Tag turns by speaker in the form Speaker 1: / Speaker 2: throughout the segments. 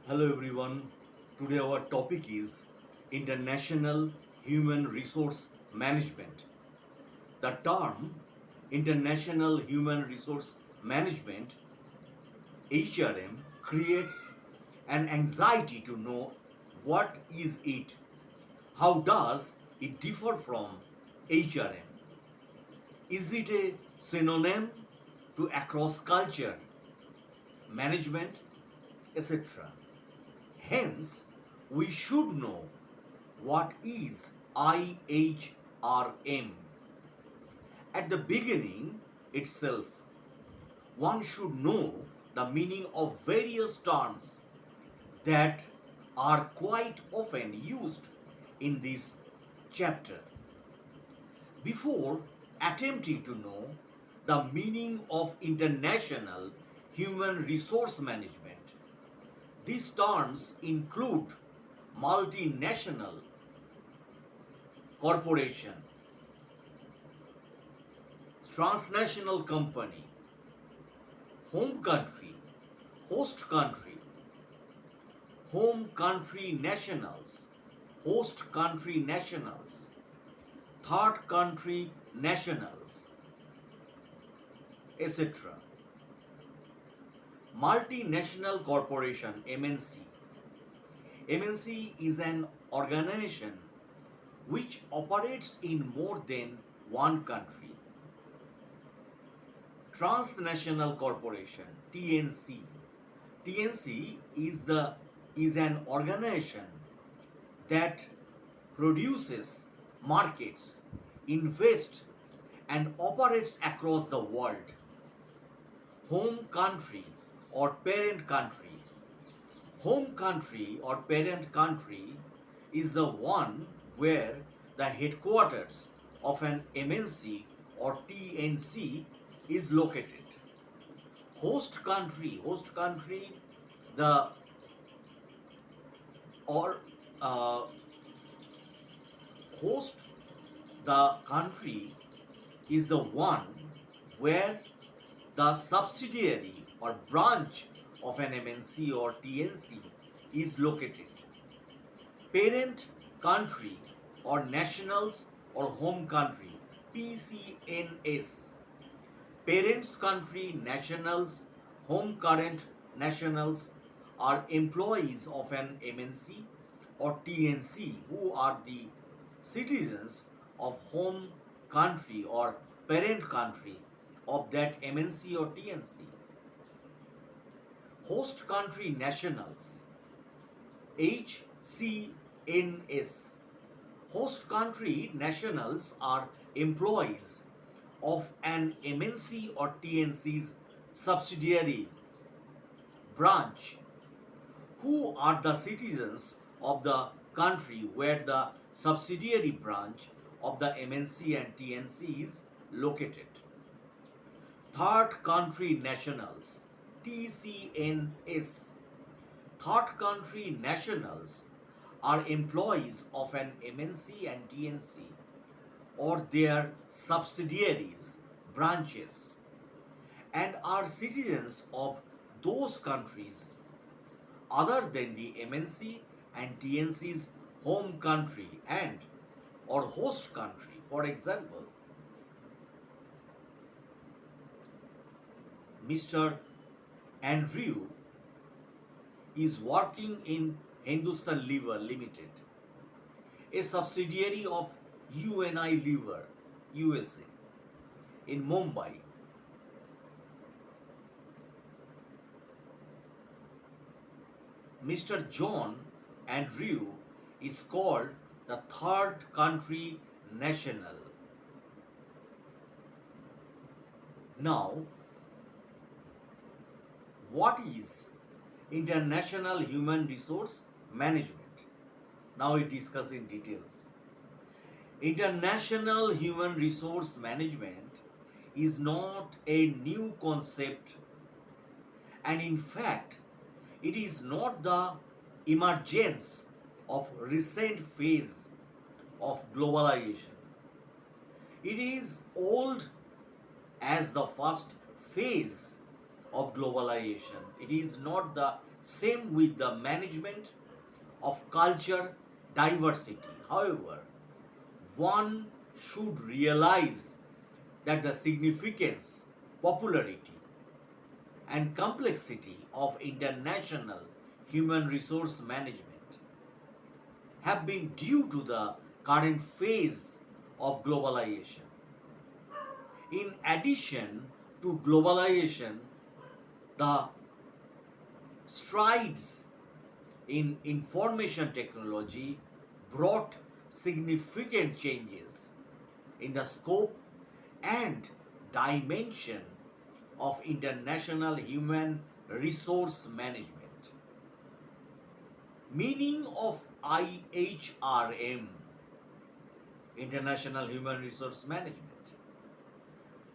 Speaker 1: Hello everyone. Today our topic is International Human Resource Management. The term International Human Resource Management HRM creates an anxiety to know what is it? How does it differ from HRM? Is it a synonym to across culture, management, etc.? Hence, we should know what is IHRM. At the beginning itself, one should know the meaning of various terms that are quite often used in this chapter. Before attempting to know the meaning of international human resource management, these terms include multinational corporation, transnational company, home country, host country, home country nationals, host country nationals, third country nationals, etc. Multinational corporation MNC. MNC is an organization which operates in more than one country. Transnational corporation TNC. TNC is an organization that produces, markets, invests and operates across the world. Home country or parent country. Home country or parent country is the one where the headquarters of an MNC or TNC is located. Host country, the or uh, host the country is the one where the subsidiary or branch of an MNC or TNC is located. Parent country or nationals or home country PCNs. Parents country nationals, home current nationals are employees of an MNC or TNC who are the citizens of home country or parent country of that MNC or TNC. Host country nationals HCNS. Host country nationals are employees of an MNC or TNC's subsidiary branch who are the citizens of the country where the subsidiary branch of the MNC and TNC is located. Third country nationals TCNS. Third country nationals are employees of an MNC and TNC or their subsidiaries, branches, and are citizens of those countries other than the MNC and TNC's home country and or host country. For example, Mr. Andrew is working in Hindustan Lever Limited, a subsidiary of UNI Lever USA in Mumbai. Mr. John Andrew is called the third country national. Now, what is International Human Resource Management? Now we discuss in details. International Human Resource Management is not a new concept, and in fact it is not the emergence of recent phase of globalization. It is old as the first phase of globalization. It is not the Same with the management of culture diversity. However, one should realize that the significance, popularity, and complexity of international human resource management have been due to the current phase of globalization. In addition to globalization, the strides in information technology brought significant changes in the scope and dimension of international human resource management. Meaning of IHRM, International Human Resource Management.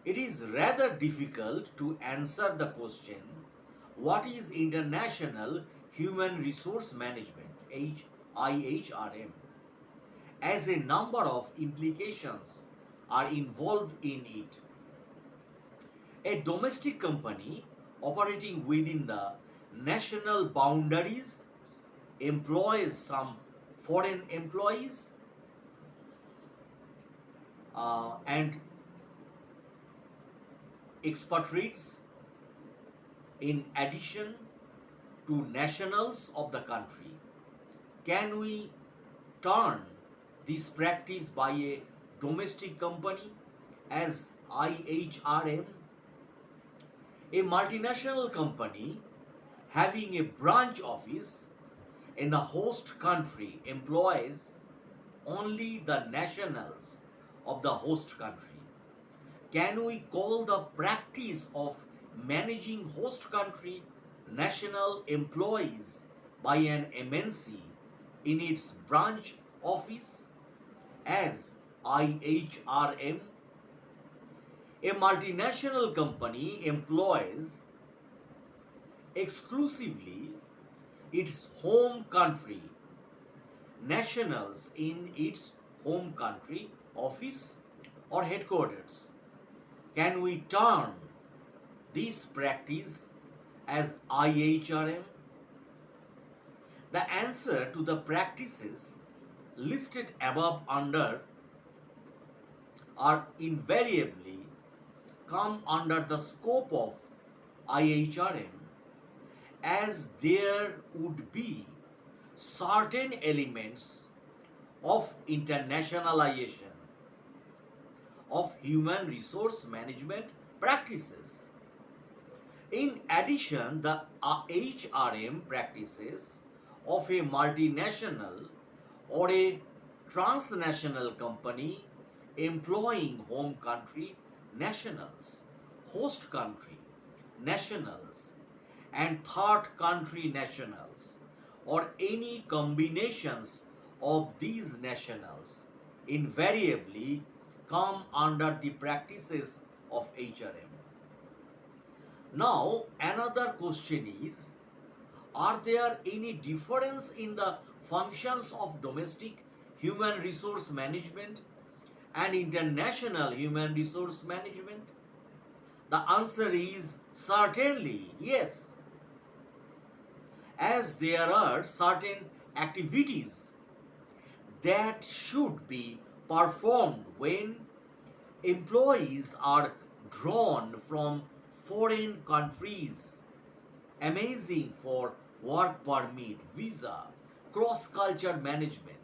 Speaker 1: It is rather difficult to answer the question, what is International Human Resource Management, IHRM, as a number of implications are involved in it. A domestic company operating within the national boundaries employs some foreign employees and expatriates in addition to nationals of the country. Can we turn this practice by a domestic company as IHRM? A multinational company having a branch office in the host country employs only the nationals of the host country. Can we call the practice of managing host country national employees by an MNC in its branch office as IHRM? A multinational company employs exclusively its home country nationals in its home country office or headquarters. Can we turn this practice as IHRM? The answer to the practices listed above under are invariably come under the scope of IHRM, as there would be certain elements of internationalization of human resource management practices. In addition, the HRM practices of a multinational or a transnational company employing home country nationals, host country nationals, and third country nationals, or any combinations of these nationals invariably come under the practices of HRM. Now, another question is, are there any difference in the functions of domestic human resource management and international human resource management? The answer is certainly yes, as there are certain activities that should be performed when employees are drawn from foreign countries, amazing for work permit, visa, cross-culture management,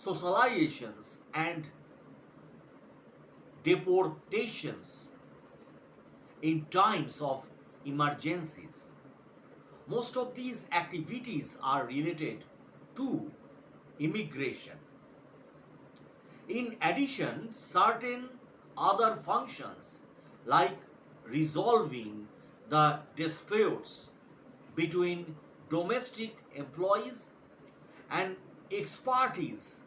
Speaker 1: socializations, and deportations in times of emergencies. Most of these activities are related to immigration. In addition, certain other functions like resolving the disputes between domestic employees and expertise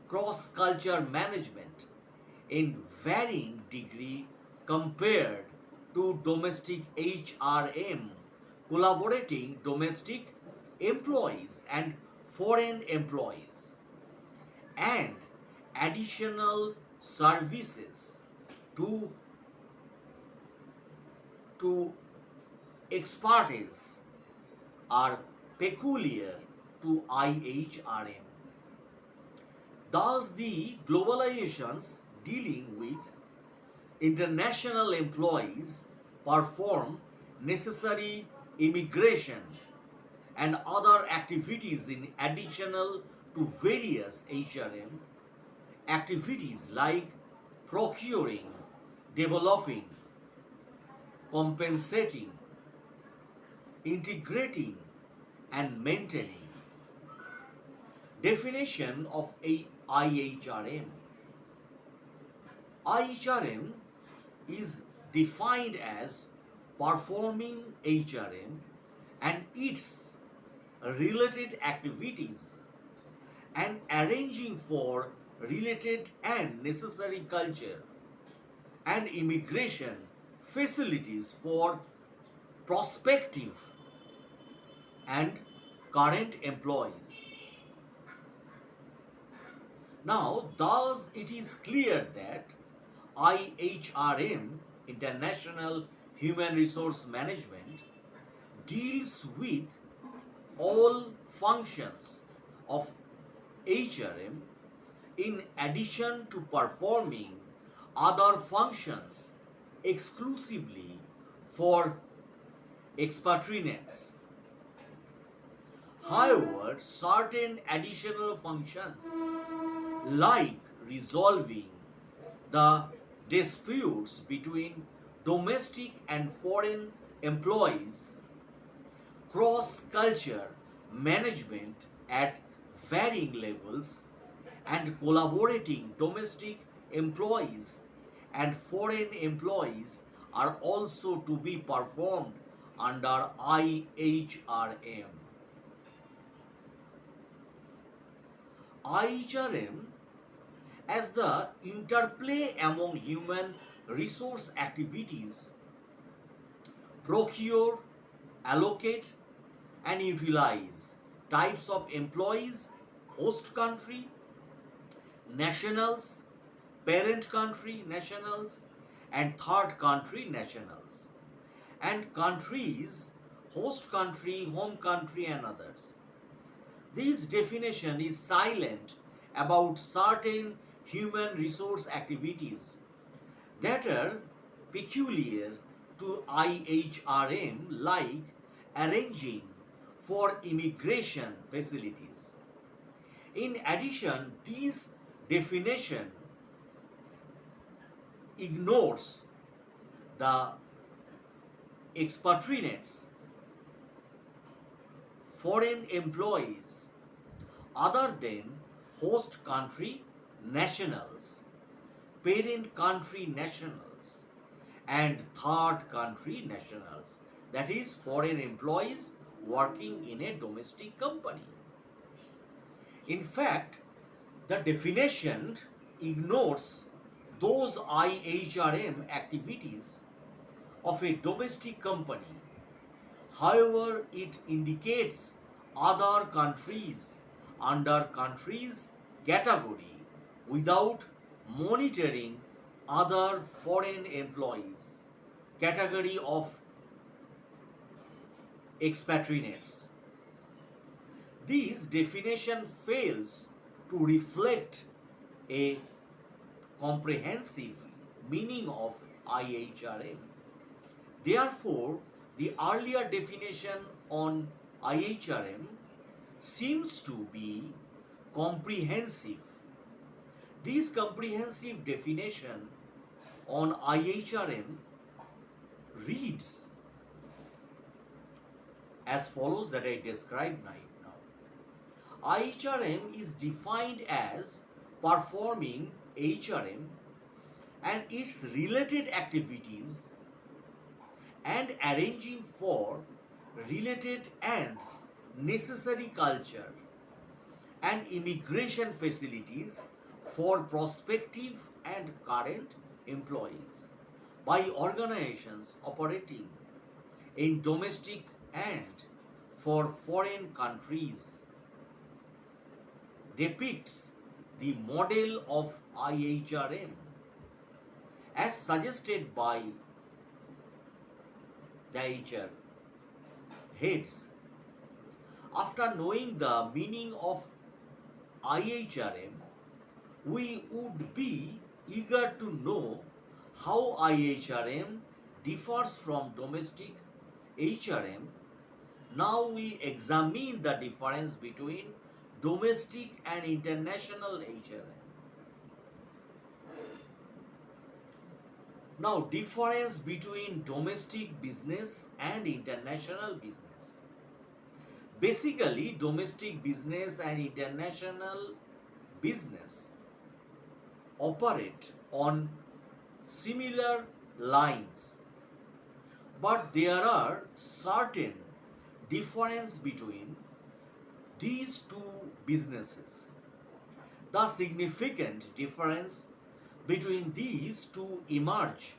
Speaker 1: cross-culture management in varying degree compared to domestic HRM, collaborating domestic employees and foreign employees, and additional services to expertise are peculiar to IHRM. Thus, the globalizations dealing with international employees perform necessary immigration and other activities in additional to various HRM activities like procuring, developing, compensating, integrating, and maintaining. Definition of a IHRM. IHRM is defined as performing HRM and its related activities and arranging for related and necessary culture and immigration facilities for prospective and current employees. Now, thus it is clear that IHRM, International Human Resource Management, deals with all functions of HRM in addition to performing other functions exclusively for expatriates. However, certain additional functions like resolving the disputes between domestic and foreign employees, cross-culture management at varying levels, and collaborating domestic employees and foreign employees are also to be performed under IHRM. IHRM as the interplay among human resource activities procure, allocate, and utilize types of employees, host country, nationals, parent country nationals, and third country nationals, and countries, host country, home country, and others. This definition is silent about certain human resource activities that are peculiar to IHRM, like arranging for immigration facilities. In addition, this definition ignores the expatriates, foreign employees other than host country nationals, parent country nationals, and third country nationals, that is, foreign employees working in a domestic company. In fact, the definition ignores those IHRM activities of a domestic company. However, it indicates other countries under countries category without monitoring other foreign employees category of expatriates. This definition fails to reflect a comprehensive meaning of IHRM. Therefore, the earlier definition on IHRM seems to be comprehensive. This comprehensive definition on IHRM reads as follows that I described right now. IHRM is defined as performing HRM and its related activities and arranging for related and necessary culture and immigration facilities for prospective and current employees by organizations operating in domestic and for foreign countries, depicts the model of IHRM as suggested by the HR heads. After knowing the meaning of IHRM, we would be eager to know how IHRM differs from domestic HRM. Now we examine the difference between domestic and international HRM. Now, difference between domestic business and international business. Basically, domestic business and international business operate on similar lines, but there are certain difference between these two businesses. The significant difference between these two emerge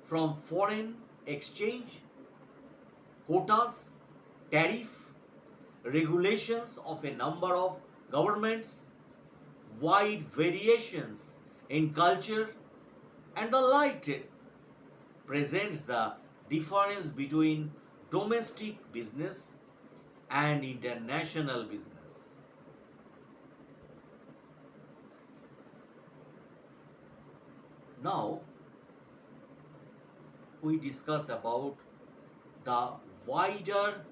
Speaker 1: from foreign exchange, quotas, tariff, regulations of a number of governments, wide variations in culture, and the like presents the difference between domestic business and international business. Now we discuss about the wider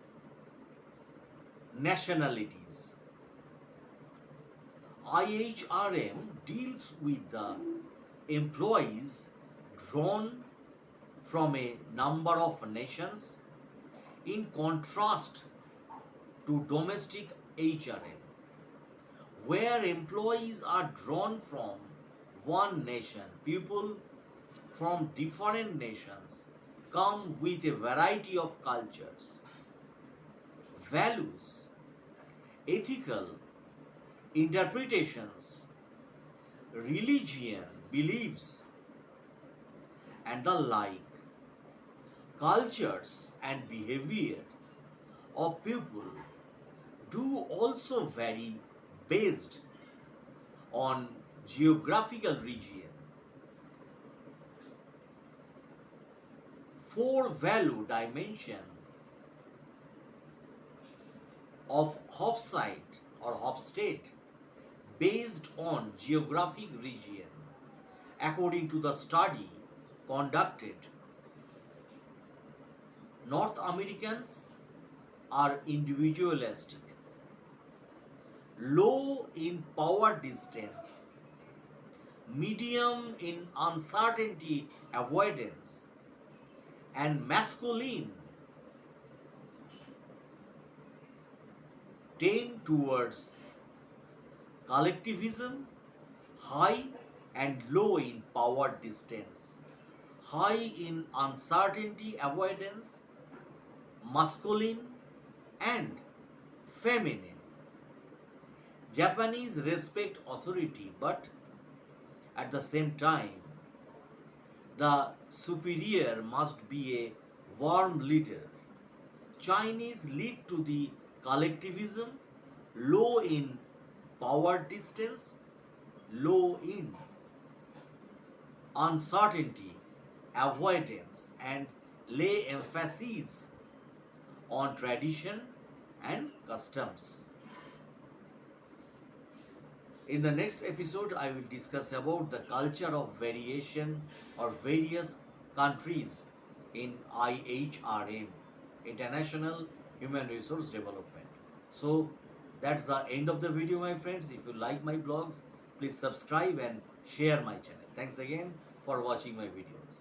Speaker 1: nationalities. IHRM deals with the employees drawn from a number of nations in contrast to domestic HRM, where employees are drawn from one nation. People from different nations come with a variety of cultures, values, ethical interpretations, religion, beliefs, and the like. Cultures and behavior of people do also vary based on geographical region. Four value dimension of Hofsite or Hofstate based on geographic region, according to the study conducted. North Americans are individualistic, low in power distance, medium in uncertainty avoidance, and masculine tend towards collectivism, high and low in power distance, high in uncertainty avoidance, masculine and feminine. Japanese respect authority, but at the same time, the superior must be a warm leader. Chinese lead to the collectivism, low in power distance, low in uncertainty, avoidance, and lay emphasis on tradition and customs. In the next episode, I will discuss about the culture of variation or various countries in IHRM, International Human Resource Development. So that's the end of the video, my friends. If you like my blogs, please subscribe and share my channel. Thanks again for watching my videos.